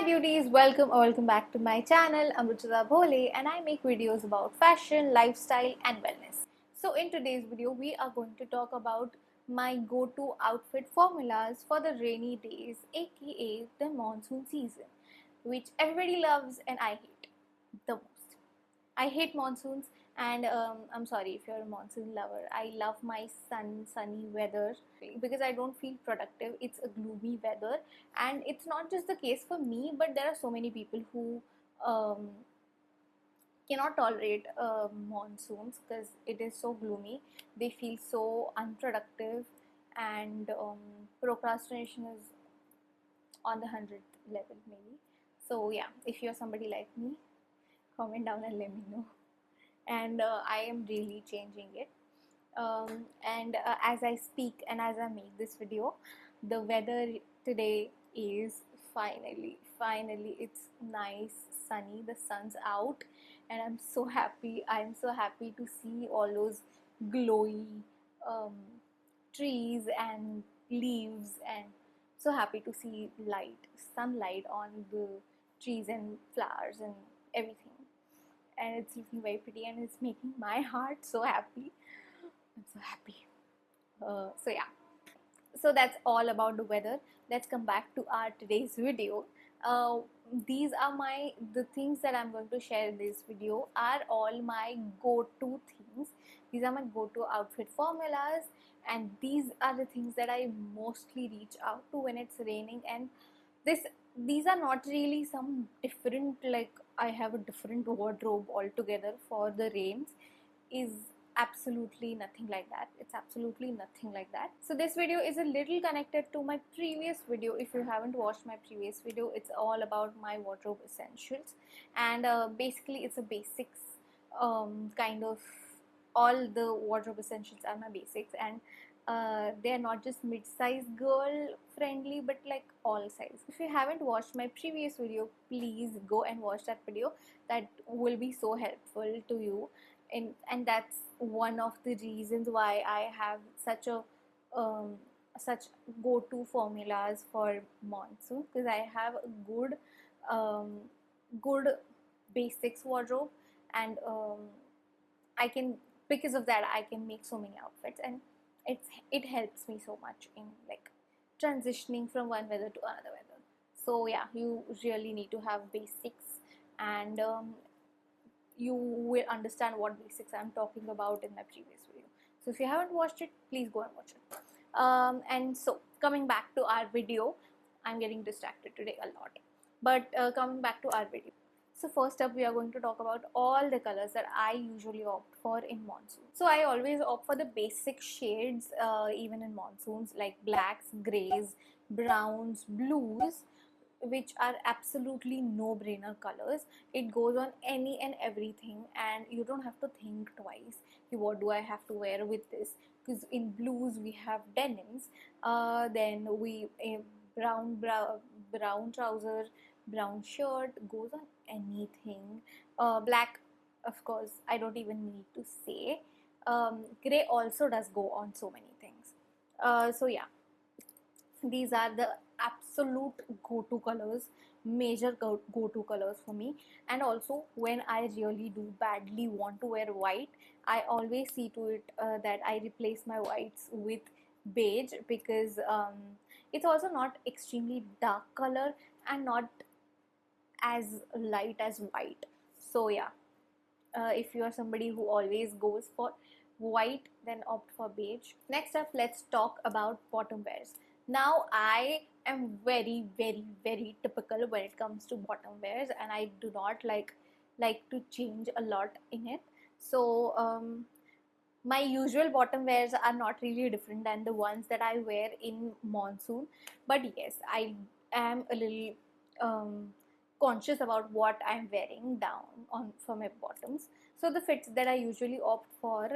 beauties, welcome or welcome back to my channel. I'm Ruchita Bhole and I make videos about fashion, lifestyle and wellness. So in today's video we are going to talk about my go-to outfit formulas for the rainy days, aka the monsoon season, which everybody loves and I hate the most. I hate monsoons, and I'm sorry if you're a monsoon lover. I love my sunny weather because I don't feel productive. It's a gloomy weather, and it's not just the case for me, but there are so many people who um, cannot tolerate monsoons because it is so gloomy. They feel so unproductive, and procrastination is on the 100th level, maybe. So, yeah, if you're somebody like me, comment down and let me know. And I am really changing it. And as I speak and as I make this video, the weather today is finally it's nice, sunny, the sun's out, and I'm so happy to see all those glowy um, trees and leaves, and so happy to see sunlight on the trees and flowers and everything, and it's looking very pretty and it's making my heart so happy. I'm so happy. So yeah, so that's all about the weather. Let's come back to our today's video. uh, these are the things that I'm going to share in this video are all my go-to things. These are my go-to outfit formulas, and these are the things that I mostly reach out to when it's raining. And this these are not really some different, like I have a different wardrobe altogether for the rains. Is absolutely nothing like that. It's absolutely nothing like that. So this video is a little connected to my previous video. If you haven't watched my previous video, it's all about my wardrobe essentials, and basically it's a basics, kind of all the wardrobe essentials are my basics, and they're not just mid-size girl friendly but like all size. If you haven't watched my previous video, please go and watch that video. That will be so helpful to you, and that's one of the reasons why I have um, such go-to formulas for monsoon, because I have a um, good basics wardrobe, and I can, because of that I can make so many outfits, and it helps me so much in like transitioning from one weather to another weather. So yeah, you really need to have basics, and you will understand what basics I'm talking about in my previous video. So if you haven't watched it, please go and watch it. And so coming back to our video, I'm getting distracted today a lot, but coming back to our video. So first up, we are going to talk about all the colors that I usually opt for in monsoon. So I always opt for the basic shades, even in monsoons, like blacks, grays, browns, blues, which are absolutely no-brainer colors. It goes on any and everything, and you don't have to think twice, what do I have to wear with this? Because in blues we have denims, then we brown trouser, brown shirt goes on anything. Black, of course, I don't even need to say. Gray also does go on so many things. So yeah, these are the absolute go-to colors, major go-to colors for me. And also, when I really do badly want to wear white, I always see to it that I replace my whites with beige, because it's also not extremely dark color and not as light as white. So yeah, if you are somebody who always goes for white, then opt for beige. Next up, let's talk about bottom wears. Now I am very typical when it comes to bottom wears, and I do not like to change a lot in it. So my usual bottom wears are not really different than the ones that I wear in monsoon, but yes, I am a little conscious about what I'm wearing down on for my bottoms. So the fits that I usually opt for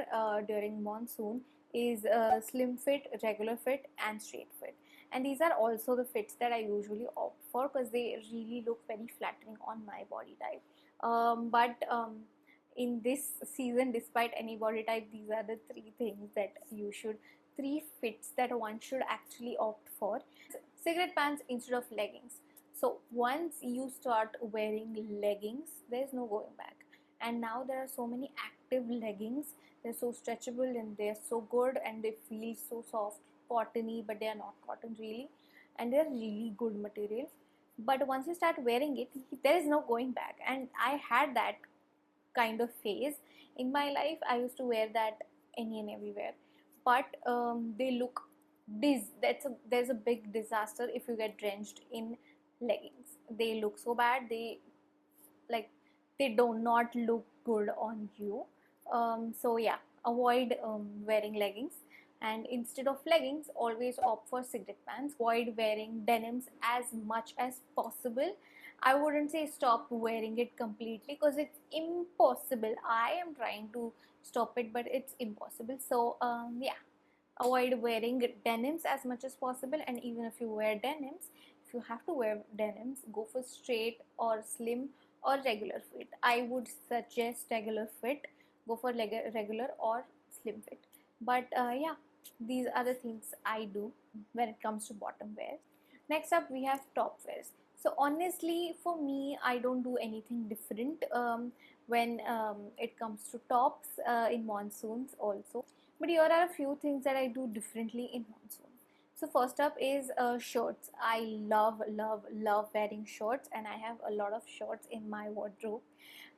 during monsoon is slim fit, regular fit and straight fit, and these are also the fits that I usually opt for because they really look very flattering on my body type. But in this season, despite any body type, these are the three fits that one should actually opt for. Cigarette pants instead of leggings. So once you start wearing leggings, there's no going back. And now there are so many active leggings. They're so stretchable and they're so good and they feel so soft, cottony, but they are not cotton really, and they're really good material. But once you start wearing it, there is no going back. And I had that kind of phase in my life. I used to wear that any and everywhere, but they look there's a big disaster if you get drenched in leggings. They look so bad. Like they do not look good on you. So yeah, avoid wearing leggings, and instead of leggings always opt for cigarette pants. Avoid wearing denims as much as possible. I wouldn't say stop wearing it completely because it's impossible. I am trying to stop it, but it's impossible. So yeah, avoid wearing denims as much as possible. And even if you wear denims, if you have to wear denims, go for straight or slim or regular fit. I would suggest regular fit. Go for regular or slim fit. But yeah, these are the things I do when it comes to bottom wear. Next up we have top wears. So honestly for me, I don't do anything different when it comes to tops in monsoons also. But here are a few things that I do differently in monsoon. So first up is shirts. I love wearing shirts, and I have a lot of shirts in my wardrobe.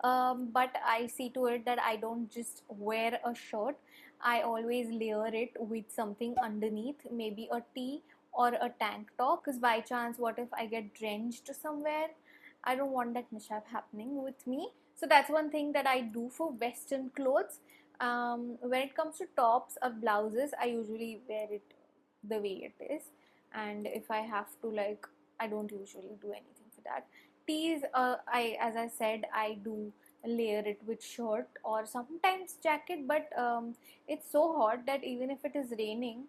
But I see to it that I don't just wear a shirt. I always layer it with something underneath, maybe a tee or a tank top. Because by chance, what if I get drenched somewhere? I don't want that mishap happening with me. So that's one thing that I do for Western clothes. When it comes to tops or blouses, I usually wear it the way it is. And if I have to, like, I don't usually do anything for that. Tees, as I said, I do layer it with shirt or sometimes jacket, but it's so hot that even if it is raining,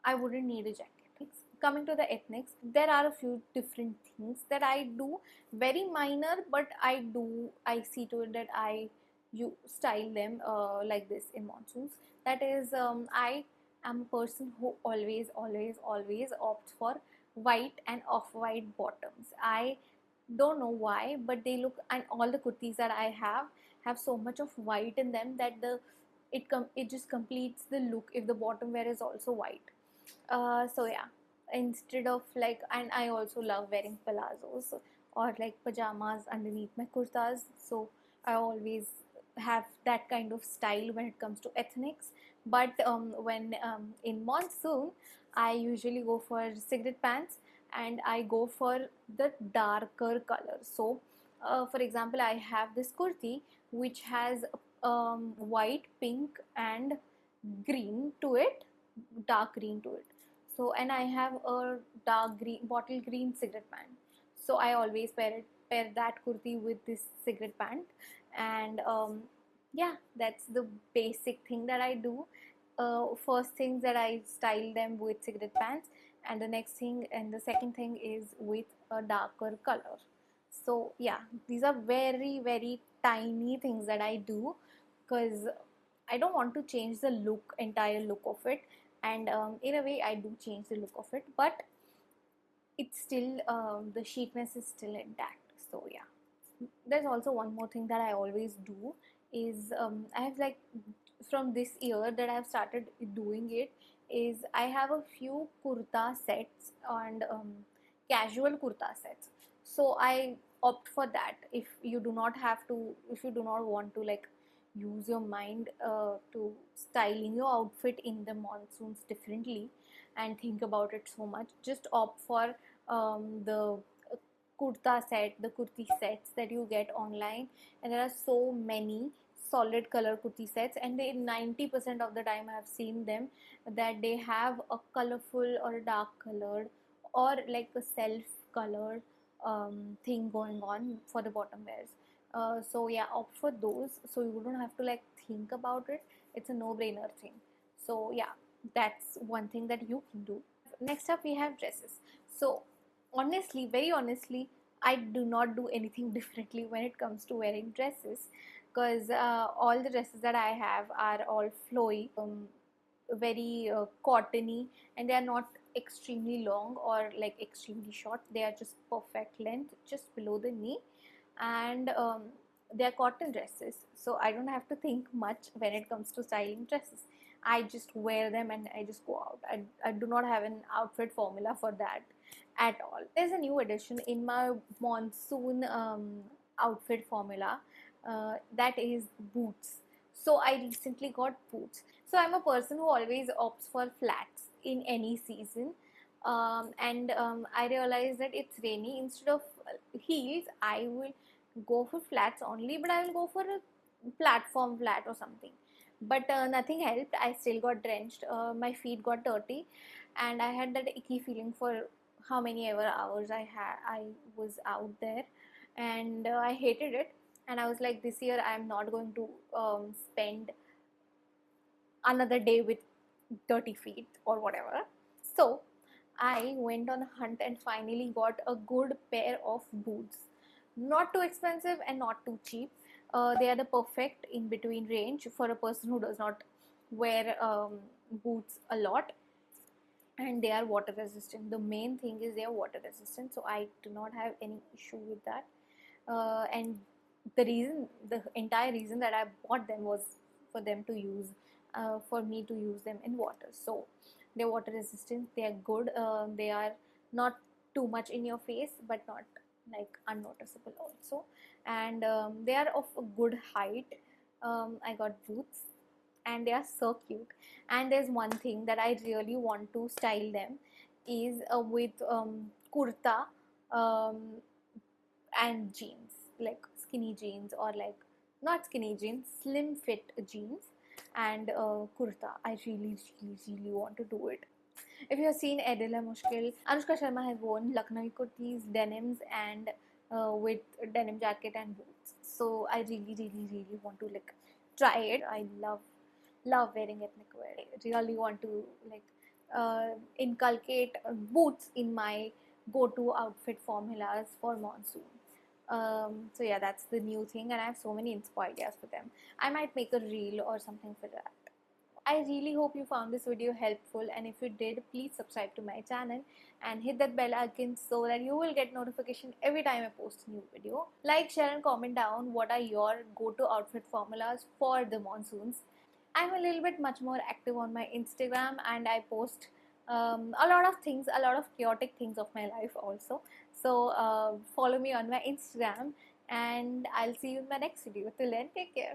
I wouldn't need a jacket. Coming to the ethnics, there are a few different things that I do, very minor, but I see to it that you style them like this in monsoons. That is, I am a person who always opts for white and off-white bottoms. I don't know why, but they look, and all the kurtis that I have so much of white in them that it just completes the look if the bottom wear is also white. So yeah, instead of like, and I also love wearing palazzos or like pajamas underneath my kurtas. So I always have that kind of style when it comes to ethnics. But when in monsoon, I usually go for cigarette pants, and I go for the darker color. So for example, I have this kurti which has white, pink and green to it, dark green to it. So, and I have a dark green, bottle green cigarette pant. So I always pair that kurti with this cigarette pant. And yeah, that's the basic thing that I do. First thing that I style them with cigarette pants, and the second thing is with a darker color. So yeah, these are very tiny things that I do because I don't want to change the entire look of it. And in a way I do change the look of it, but it's still, the sheetness is still intact. So yeah, there's also one more thing that I always do is, I have like, from this year that I have started doing it, is I have a few kurta sets and casual kurta sets. So I opt for that. If you do not want to like use your mind to styling your outfit in the monsoons differently and think about it so much, just opt for the kurta set, the kurti sets that you get online. And there are so many solid color kurti sets, and they 90% of the time I have seen them that they have a colorful or a dark colored or like a self colored thing going on for the bottom wears. So yeah, opt for those so you don't have to like think about it. It's a no-brainer thing. So yeah, that's one thing that you can do. Next up we have dresses. So honestly, very honestly, I do not do anything differently when it comes to wearing dresses, because all the dresses that I have are all flowy, very cottony, and they are not extremely long or like extremely short. They are just perfect length, just below the knee, and they are cotton dresses. So I don't have to think much when it comes to styling dresses. I just wear them and I just go out. I do not have an outfit formula for that at all. There's a new addition in my monsoon outfit formula, that is boots. So I recently got boots. So I'm a person who always opts for flats in any season. And I realized that it's rainy. Instead of heels, I will go for flats only, but I will go for a platform flat or something. But nothing helped. I still got drenched. My feet got dirty, and I had that icky feeling for how many ever hours I was out there, and I hated it. And I was like, this year I'm not going to spend another day with dirty feet or whatever. So I went on a hunt and finally got a good pair of boots. Not too expensive and not too cheap. They are the perfect in between range for a person who does not wear boots a lot, and they are water resistant. The main thing is they are water resistant, so I do not have any issue with that. And the entire reason that I bought them was for them to use, for me to use them in water. So they're water resistant, they are good, they are not too much in your face but not like unnoticeable also, and they are of a good height. I got boots and they are so cute. And there's one thing that I really want to style them is with kurta um, and jeans, like skinny jeans, or like not skinny jeans, slim fit jeans, and kurta. I really want to do it. If you have seen Edela Mushkil, Anushka Sharma has worn Lucknowi kurtis, denims, and with denim jacket and boots. So I really want to like try it. I love wearing ethnic wear. I really want to like inculcate boots in my go-to outfit formulas for monsoon. So yeah, that's the new thing, and I have so many inspo ideas for them. I might make a reel or something for that. I really hope you found this video helpful, and if you did, please subscribe to my channel and hit that bell icon so that you will get notification every time I post a new video. Like, share and comment down what are your go-to outfit formulas for the monsoons. I'm a little bit much more active on my Instagram, and I post a lot of things, a lot of chaotic things of my life also. So follow me on my Instagram, and I'll see you in my next video. Till then, take care.